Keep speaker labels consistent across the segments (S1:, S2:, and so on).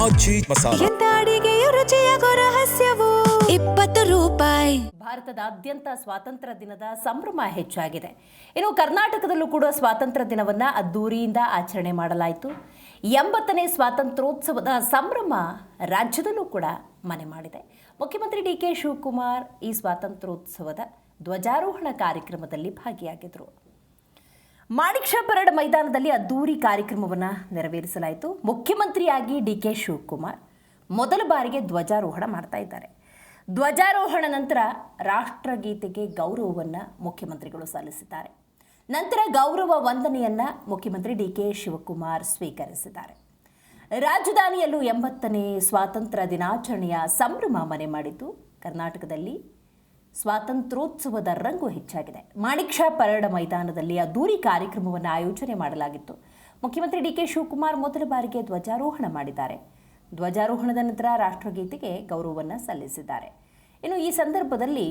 S1: ಆಚಿ ಮಸಾಲ.
S2: ಎಂತ ಅಡಿಗೆಯ ರುಚಿಯಾಗೋ ರಹಸ್ಯವು 20 ರೂಪಾಯಿ.
S3: ಭಾರತದಾದ್ಯಂತ ಸ್ವಾತಂತ್ರ್ಯ ದಿನದ ಸಂಭ್ರಮ ಹೆಚ್ಚಾಗಿದೆ. ಇನ್ನು ಕರ್ನಾಟಕದಲ್ಲೂ ಕೂಡ ಸ್ವಾತಂತ್ರ್ಯ ದಿನವನ್ನು ಅದ್ದೂರಿಯಿಂದ ಆಚರಣೆ ಮಾಡಲಾಯಿತು. 80ನೇ ಸ್ವಾತಂತ್ರ್ಯೋತ್ಸವದ ಸಂಭ್ರಮ ರಾಜ್ಯದಲ್ಲೂ ಕೂಡ ಮನೆ ಮಾಡಿದೆ. ಮುಖ್ಯಮಂತ್ರಿ ಡಿ ಕೆ ಶಿವಕುಮಾರ್ ಈ ಸ್ವಾತಂತ್ರ್ಯೋತ್ಸವದ ಧ್ವಜಾರೋಹಣ ಕಾರ್ಯಕ್ರಮದಲ್ಲಿ ಭಾಗಿಯಾಗಿದ್ದರು. ಮಾಣಿಕ್ ಷಾ ಪರೇಡ್ ಮೈದಾನದಲ್ಲಿ ಅದ್ದೂರಿ ಕಾರ್ಯಕ್ರಮವನ್ನು ನೆರವೇರಿಸಲಾಯಿತು. ಮುಖ್ಯಮಂತ್ರಿಯಾಗಿ ಡಿ ಕೆ ಶಿವಕುಮಾರ್ ಮೊದಲ ಬಾರಿಗೆ ಧ್ವಜಾರೋಹಣ ಮಾಡ್ತಾ ಇದ್ದಾರೆ. ಧ್ವಜಾರೋಹಣ ನಂತರ ರಾಷ್ಟ್ರಗೀತೆಗೆ ಗೌರವವನ್ನು ಮುಖ್ಯಮಂತ್ರಿಗಳು ಸಲ್ಲಿಸಿದ್ದಾರೆ. ನಂತರ ಗೌರವ ವಂದನೆಯನ್ನು ಮುಖ್ಯಮಂತ್ರಿ ಡಿ ಕೆ ಶಿವಕುಮಾರ್ ಸ್ವೀಕರಿಸಿದ್ದಾರೆ. ರಾಜಧಾನಿಯಲ್ಲೂ 80ನೇ ಸ್ವಾತಂತ್ರ್ಯ ದಿನಾಚರಣೆಯ ಸಂಭ್ರಮ ಮನೆ ಮಾಡಿದ್ದು. ಕರ್ನಾಟಕದಲ್ಲಿ ಸ್ವಾತಂತ್ರ್ಯೋತ್ಸವದ ರಂಗು ಹೆಚ್ಚಾಗಿದೆ. ಮಾಣಿಕ್ ಷಾ ಪರೇಡ್ ಮೈದಾನದಲ್ಲಿ ಅದ್ದೂರಿ ಕಾರ್ಯಕ್ರಮವನ್ನು ಆಯೋಜನೆ ಮಾಡಲಾಗಿತ್ತು. ಮುಖ್ಯಮಂತ್ರಿ ಡಿ ಕೆ ಶಿವಕುಮಾರ್ ಮೊದಲ ಬಾರಿಗೆ ಧ್ವಜಾರೋಹಣ ಮಾಡಿದ್ದಾರೆ. ಧ್ವಜಾರೋಹಣದ ನಂತರ ರಾಷ್ಟ್ರಗೀತೆಗೆ ಗೌರವವನ್ನು ಸಲ್ಲಿಸಿದ್ದಾರೆ. ಇನ್ನು ಈ ಸಂದರ್ಭದಲ್ಲಿ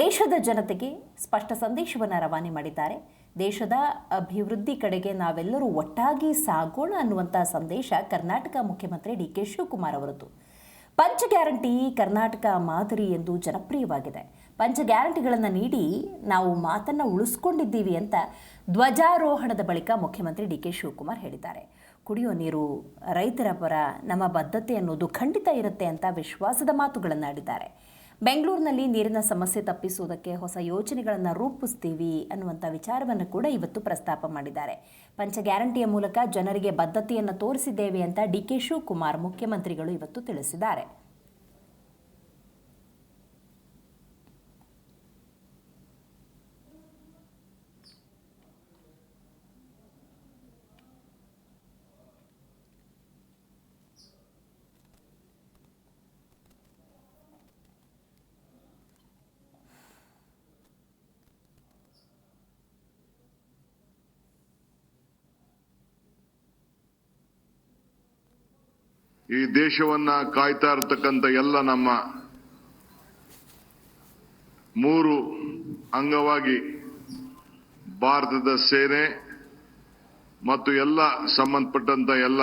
S3: ದೇಶದ ಜನತೆಗೆ ಸ್ಪಷ್ಟ ಸಂದೇಶವನ್ನು ರವಾನೆ ಮಾಡಿದ್ದಾರೆ. ದೇಶದ ಅಭಿವೃದ್ಧಿ ಕಡೆಗೆ ನಾವೆಲ್ಲರೂ ಒಟ್ಟಾಗಿ ಸಾಗೋಣ ಅನ್ನುವಂಥ ಸಂದೇಶ ಕರ್ನಾಟಕ ಮುಖ್ಯಮಂತ್ರಿ ಡಿ ಕೆ ಶಿವಕುಮಾರ್ ಅವರದ್ದು. ಪಂಚ ಗ್ಯಾರಂಟಿ ಕರ್ನಾಟಕ ಮಾದರಿ ಎಂದು ಜನಪ್ರಿಯವಾಗಿದೆ. ಪಂಚ ಗ್ಯಾರಂಟಿಗಳನ್ನು ನೀಡಿ ನಾವು ಮಾತನ್ನು ಉಳಿಸ್ಕೊಂಡಿದ್ದೀವಿ ಅಂತ ಧ್ವಜಾರೋಹಣದ ಬಳಿಕ ಮುಖ್ಯಮಂತ್ರಿ ಡಿ ಕೆ ಶಿವಕುಮಾರ್ ಹೇಳಿದ್ದಾರೆ. ಕುಡಿಯೋ ನೀರು, ರೈತರ ಪರ ನಮ್ಮ ಬದ್ಧತೆ ಅನ್ನೋದು ಖಂಡಿತ ಇರುತ್ತೆ ಅಂತ ವಿಶ್ವಾಸದ ಮಾತುಗಳನ್ನು ಆಡಿದ್ದಾರೆ. ಬೆಂಗಳೂರಿನಲ್ಲಿ ನೀರಿನ ಸಮಸ್ಯೆ ತಪ್ಪಿಸುವುದಕ್ಕೆ ಹೊಸ ಯೋಜನೆಗಳನ್ನು ರೂಪಿಸ್ತೀವಿ ಅನ್ನುವಂಥ ವಿಚಾರವನ್ನು ಕೂಡ ಇವತ್ತು ಪ್ರಸ್ತಾಪ ಮಾಡಿದ್ದಾರೆ. ಪಂಚ ಗ್ಯಾರಂಟಿಯ ಮೂಲಕ ಜನರಿಗೆ ಬದ್ಧತೆಯನ್ನು ತೋರಿಸಿದ್ದೇವೆ ಅಂತ ಡಿ ಕೆ ಶಿವಕುಮಾರ್ ಮುಖ್ಯಮಂತ್ರಿಗಳು ಇವತ್ತು ತಿಳಿಸಿದ್ದಾರೆ.
S4: ಈ ದೇಶವನ್ನ ಕಾಯ್ತಾ ಇರತಕ್ಕಂತ ಎಲ್ಲ ನಮ್ಮ ಮೂರು ಅಂಗವಾಗಿ ಭಾರತದ ಸೇನೆ ಮತ್ತು ಎಲ್ಲ ಸಂಬಂಧಪಟ್ಟಂತ ಎಲ್ಲ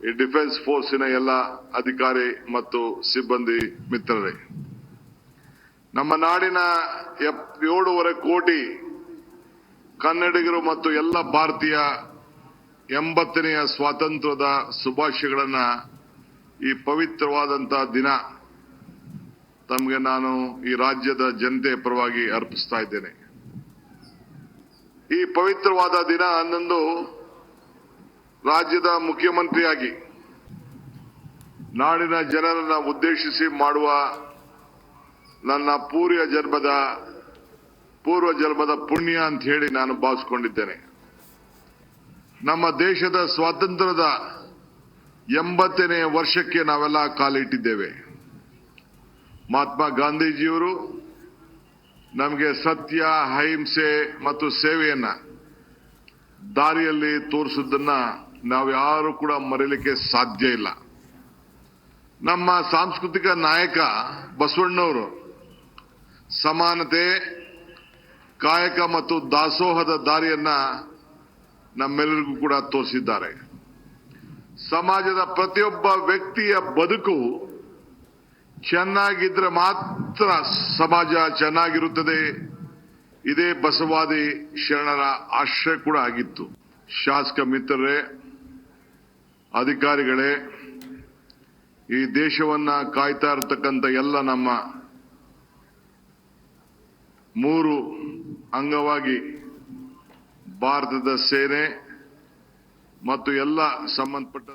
S4: ಈ ಡಿಫೆನ್ಸ್ ಫೋರ್ಸಿನ ಎಲ್ಲ ಅಧಿಕಾರಿ ಮತ್ತು ಸಿಬ್ಬಂದಿ ಮಿತ್ರರೇ, ನಮ್ಮ ನಾಡಿನ 7.5 ಕೋಟಿ ಕನ್ನಡಿಗರು ಮತ್ತು ಎಲ್ಲ ಭಾರತೀಯ 80ನೇ ಸ್ವಾತಂತ್ರ್ಯದ ಶುಭಾಶಯಗಳನ್ನ ಈ ಪವಿತ್ರವಾದಂತಹ ದಿನ ತಮಗೆ ನಾನು ಈ ರಾಜ್ಯದ ಜನತೆ ಪರವಾಗಿ ಅರ್ಪಿಸ್ತಾ ಇದ್ದೇನೆ. ಈ ಪವಿತ್ರವಾದ ದಿನ ಅನ್ನೊಂದು ರಾಜ್ಯದ ಮುಖ್ಯಮಂತ್ರಿಯಾಗಿ ನಾಡಿನ ಜನರನ್ನ ಉದ್ದೇಶಿಸಿ ಮಾಡುವ ನನ್ನ ಪೂರ್ವ ಜನ್ಮದ ಪುಣ್ಯ ಅಂತ ಹೇಳಿ ನಾನು ಭಾವಿಸಿಕೊಂಡಿದ್ದೇನೆ. ನಮ್ಮ ದೇಶದ ಸ್ವಾತಂತ್ರ್ಯದ 80ನೇ ವರ್ಷಕ್ಕೆ ನಾವೆಲ್ಲ ಕಾಲಿಟ್ಟಿದ್ದೇವೆ. ಮಹಾತ್ಮ ಗಾಂಧೀಜಿಯವರು ನಮಗೆ ಸತ್ಯ, ಅಹಿಂಸೆ ಮತ್ತು ಸೇವೆಯನ್ನ ದಾರಿಯಲ್ಲಿ ತೋರಿಸುವುದನ್ನ ನಾವ್ಯಾರು ಕೂಡ ಮರೆಯಲಿಕ್ಕೆ ಸಾಧ್ಯ ಇಲ್ಲ. ನಮ್ಮ ಸಾಂಸ್ಕೃತಿಕ ನಾಯಕ ಬಸವಣ್ಣವರು ಸಮಾನತೆ, ಕಾಯಕ ಮತ್ತು ದಾಸೋಹದ ದಾರಿಯನ್ನ ನಮ್ಮೆಲ್ಲರಿಗೂ ಕೂಡ ತೋರಿಸಿದ್ದಾರೆ. ಸಮಾಜದ ಪ್ರತಿಯೊಬ್ಬ ವ್ಯಕ್ತಿಯ ಬದುಕು ಚೆನ್ನಾಗಿದ್ರೆ ಮಾತ್ರ ಸಮಾಜ ಚೆನ್ನಾಗಿರುತ್ತದೆ. ಇದೇ ಬಸವಾದಿ ಶರಣರ ಆಶ್ರಯ ಕೂಡ ಆಗಿತ್ತು. ಶಾಸಕ ಮಿತ್ರರೇ, ಅಧಿಕಾರಿಗಳೇ, ಈ ದೇಶವನ್ನ ಕಾಯ್ತಾ ಇರತಕ್ಕಂತ ಎಲ್ಲ ನಮ್ಮ ಮೂರು ಅಂಗವಾಗಿ ಭಾರತದ ಸೇನೆ ಮತ್ತು ಎಲ್ಲ ಸಂಬಂಧಪಟ್ಟ